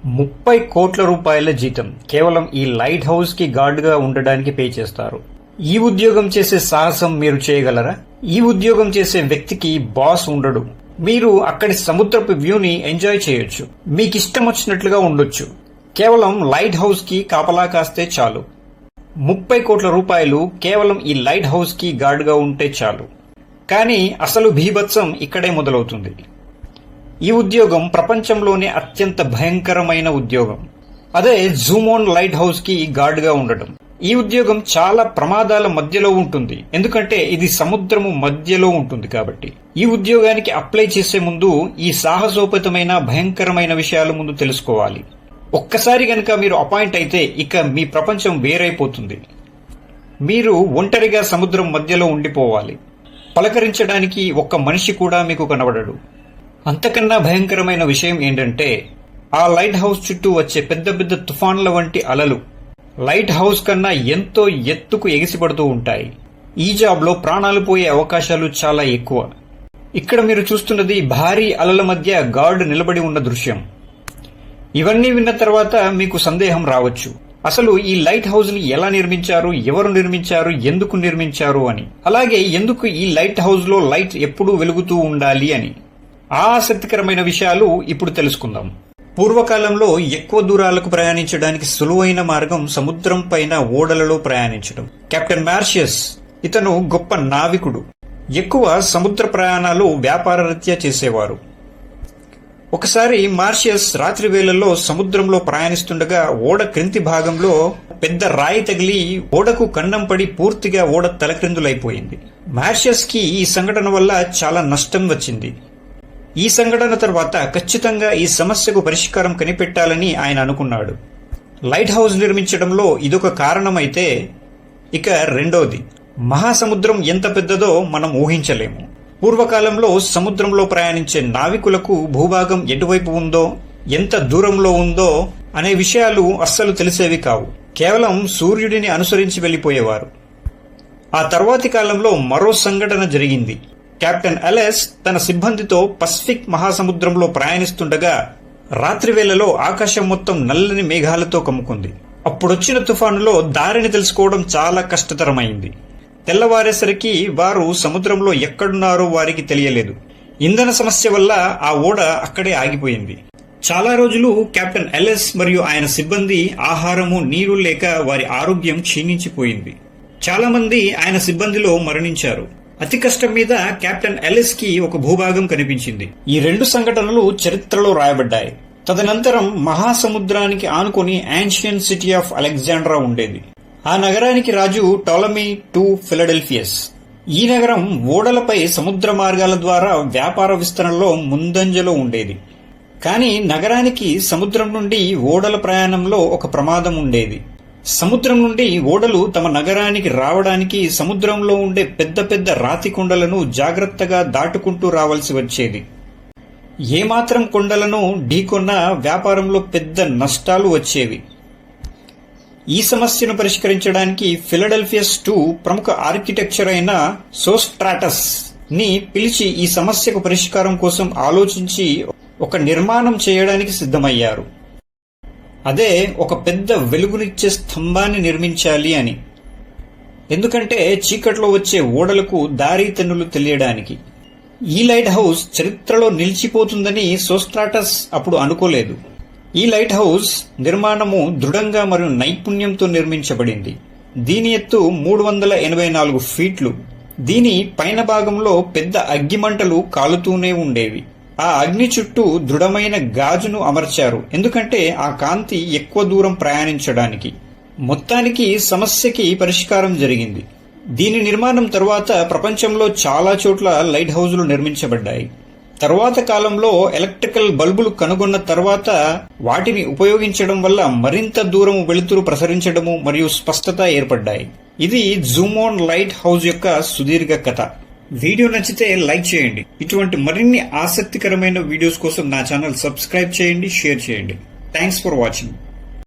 30 కోట్ల రూపాయల జీతం కేవలం ఈ లైట్ హౌస్ కి గార్డ్ గా ఉండడానికి పే చేస్తారు. ఈ ఉద్యోగం చేసే సాహసం మీరు చేయగలరా? ఈ ఉద్యోగం చేసే వ్యక్తికి బాస్ ఉండడు. మీరు అక్కడి సముద్రపు వ్యూని ఎంజాయ్ చేయొచ్చు. మీకిష్టం వచ్చినట్లుగా ఉండొచ్చు. కేవలం లైట్ హౌస్ కి కాపలా కాస్తే చాలు. 30 కోట్ల రూపాయలు కేవలం ఈ లైట్ హౌస్ కి గార్డ్ గా ఉంటే చాలు. కానీ అసలు భీభత్సం ఇక్కడే మొదలవుతుంది. ఈ ఉద్యోగం ప్రపంచంలోనే అత్యంత భయంకరమైన ఉద్యోగం. అదే జూమోన్ లైట్ హౌస్ కి గార్డ్ గా ఉండటం. ఈ ఉద్యోగం చాలా ప్రమాదాల మధ్యలో ఉంటుంది. ఎందుకంటే ఇది సముద్రము మధ్యలో ఉంటుంది కాబట్టి. ఈ ఉద్యోగానికి అప్లై చేసే ముందు ఈ సాహసోపేతమైన భయంకరమైన విషయాల ముందు తెలుసుకోవాలి. ఒక్కసారి గనక మీరు అపాయింట్ అయితే ఇక మీ ప్రపంచం వేరైపోతుంది. మీరు ఒంటరిగా సముద్రం మధ్యలో ఉండిపోవాలి. పలకరించడానికి ఒక్క మనిషి కూడా మీకు కనబడడు. అంతకన్నా భయంకరమైన విషయం ఏంటంటే ఆ లైట్ హౌస్ చుట్టూ వచ్చే పెద్ద పెద్ద తుఫాన్ల వంటి అలలు లైట్ హౌస్ కన్నా ఎంతో ఎత్తుకు ఎగిసిపడుతూ ఉంటాయి. ఈ జాబ్ లో ప్రాణాలు పోయే అవకాశాలు చాలా ఎక్కువ. ఇక్కడ మీరు చూస్తున్నది భారీ అలల మధ్య గార్డ్ నిలబడి ఉన్న దృశ్యం. ఇవన్నీ విన్న తర్వాత మీకు సందేహం రావచ్చు, అసలు ఈ లైట్ హౌస్ ని ఎలా నిర్మించారు, ఎవరు నిర్మించారు, ఎందుకు నిర్మించారు అని. అలాగే ఎందుకు ఈ లైట్ హౌస్ లో లైట్ ఎప్పుడూ వెలుగుతూ ఉండాలి అని. ఆ ఆసక్తికరమైన విషయాలు ఇప్పుడు తెలుసుకుందాం. పూర్వకాలంలో ఎక్కువ దూరాలకు ప్రయాణించడానికి సులువైన మార్గం సముద్రం పైన ఓడలలో ప్రయాణించడం. కెప్టెన్ మార్షియస్ ఇతను గొప్ప నావికుడు. ఎక్కువ సముద్ర ప్రయాణాలు వ్యాపారరీత్యా చేసేవారు. ఒకసారి మార్షియస్ రాత్రి వేళల్లో సముద్రంలో ప్రయాణిస్తుండగా ఓడ క్రింది భాగంలో పెద్ద రాయి తగిలి ఓడకు కన్నం పడి పూర్తిగా ఓడ తలక్రిందులైపోయింది. మార్షియస్ కి ఈ సంఘటన వల్ల చాలా నష్టం వచ్చింది. ఈ సంఘటన తర్వాత ఖచ్చితంగా ఈ సమస్యకు పరిష్కారం కనిపెట్టాలని ఆయన అనుకున్నాడు. లైట్ హౌస్ నిర్మించడంలో ఇదొక కారణమైతే, ఇక రెండోది, మహాసముద్రం ఎంత పెద్దదో మనం ఊహించలేము. పూర్వకాలంలో సముద్రంలో ప్రయాణించే నావికులకు భూభాగం ఎటువైపు ఉందో, ఎంత దూరంలో ఉందో అనే విషయాలు అస్సలు తెలిసేవి కావు. కేవలం సూర్యుడిని అనుసరించి వెళ్లిపోయేవారు. ఆ తర్వాతి కాలంలో మరో సంఘటన జరిగింది. కెప్టెన్ అలెస్ తన సిబ్బందితో పసిఫిక్ మహాసముద్రంలో ప్రయాణిస్తుండగా రాత్రి వేళలో ఆకాశం మొత్తం నల్లని మేఘాలతో కమ్ముకుంది. అప్పుడొచ్చిన తుఫానులో దారిని తెలుసుకోవడం చాలా కష్టతరమైంది. తెల్లవారేసరికి వారు సముద్రంలో ఎక్కడున్నారో వారికి తెలియలేదు. ఇంధన సమస్య వల్ల ఆ ఓడ అక్కడే ఆగిపోయింది. చాలా రోజులు కెప్టెన్ అలెస్ మరియు ఆయన సిబ్బంది ఆహారము, నీరు లేక వారి ఆరోగ్యం క్షీణించిపోయింది. చాలా మంది ఆయన సిబ్బందిలో మరణించారు. అతి కష్టం మీద కెప్టెన్ అలెస్ కి ఒక భూభాగం కనిపించింది. ఈ రెండు సంఘటనలు చరిత్రలో రాయబడ్డాయి. తదనంతరం మహాసముద్రానికి ఆనుకొని యాన్షియన్ సిటీ ఆఫ్ అలెగ్జాండ్రా ఉండేది. ఆ నగరానికి రాజు టోలమీ II ఫిలడెల్ఫియస్. ఈ నగరం ఓడలపై సముద్ర మార్గాల ద్వారా వ్యాపార విస్తరణలో ముందంజలో ఉండేది. కానీ నగరానికి సముద్రం నుండి ఓడల ప్రయాణంలో ఒక ప్రమాదం ఉండేది. సముద్రం నుండి ఓడలు తమ నగరానికి రావడానికి సముద్రంలో ఉండే పెద్ద పెద్ద రాతి కొండలను జాగ్రత్తగా దాటుకుంటూ రావాల్సి వచ్చేది. ఏమాత్రం కొండలను ఢీకొన్న వ్యాపారంలో పెద్ద నష్టాలు వచ్చేవి. ఈ సమస్యను పరిష్కరించడానికి ఫిలడెల్ఫియస్ II ప్రముఖ ఆర్కిటెక్చర్ అయిన సోస్ట్రాటస్ ని పిలిచి ఈ సమస్యకు పరిష్కారం కోసం ఆలోచించి ఒక నిర్మాణం చేయడానికి సిద్ధమయ్యారు. అదే ఒక పెద్ద వెలుగునిచ్చే స్తంభాన్ని నిర్మించాలి అని. ఎందుకంటే చీకట్లో వచ్చే ఓడలకు దారి తెన్నులు తెలియడానికి. ఈ లైట్ హౌస్ చరిత్రలో నిలిచిపోతుందని సోస్ట్రాటస్ అప్పుడు అనుకోలేదు. ఈ లైట్ హౌస్ నిర్మాణము దృఢంగా మరియు నైపుణ్యంతో నిర్మించబడింది. దీని ఎత్తు 384 ఫీట్లు. దీని పైన భాగంలో పెద్ద అగ్గిమంటలు కాలుతూనే ఉండేవి. ఆ అగ్ని చుట్టూ దృఢమైన గాజును అమర్చారు, ఎందుకంటే ఆ కాంతి ఎక్కువ దూరం ప్రయాణించడానికి. మొత్తానికి సమస్యకి పరిష్కారం జరిగింది. దీని నిర్మాణం తరువాత ప్రపంచంలో చాలా చోట్ల లైట్ హౌజులు నిర్మించబడ్డాయి. తరువాత కాలంలో ఎలక్ట్రికల్ బల్బులు కనుగొన్న తర్వాత వాటిని ఉపయోగించడం వల్ల మరింత దూరం వెలుతురు ప్రసరించడము మరియు స్పష్టత ఏర్పడ్డాయి. ఇది జూమోన్ లైట్ హౌస్ యొక్క సుదీర్ఘ కథ. వీడియో నచ్చితే లైక్ చేయండి. ఇటువంటి మరిన్ని ఆసక్తికరమైన వీడియోస్ కోసం నా ఛానల్ సబ్స్క్రైబ్ చేయండి, షేర్ చేయండి. Thanks for watching.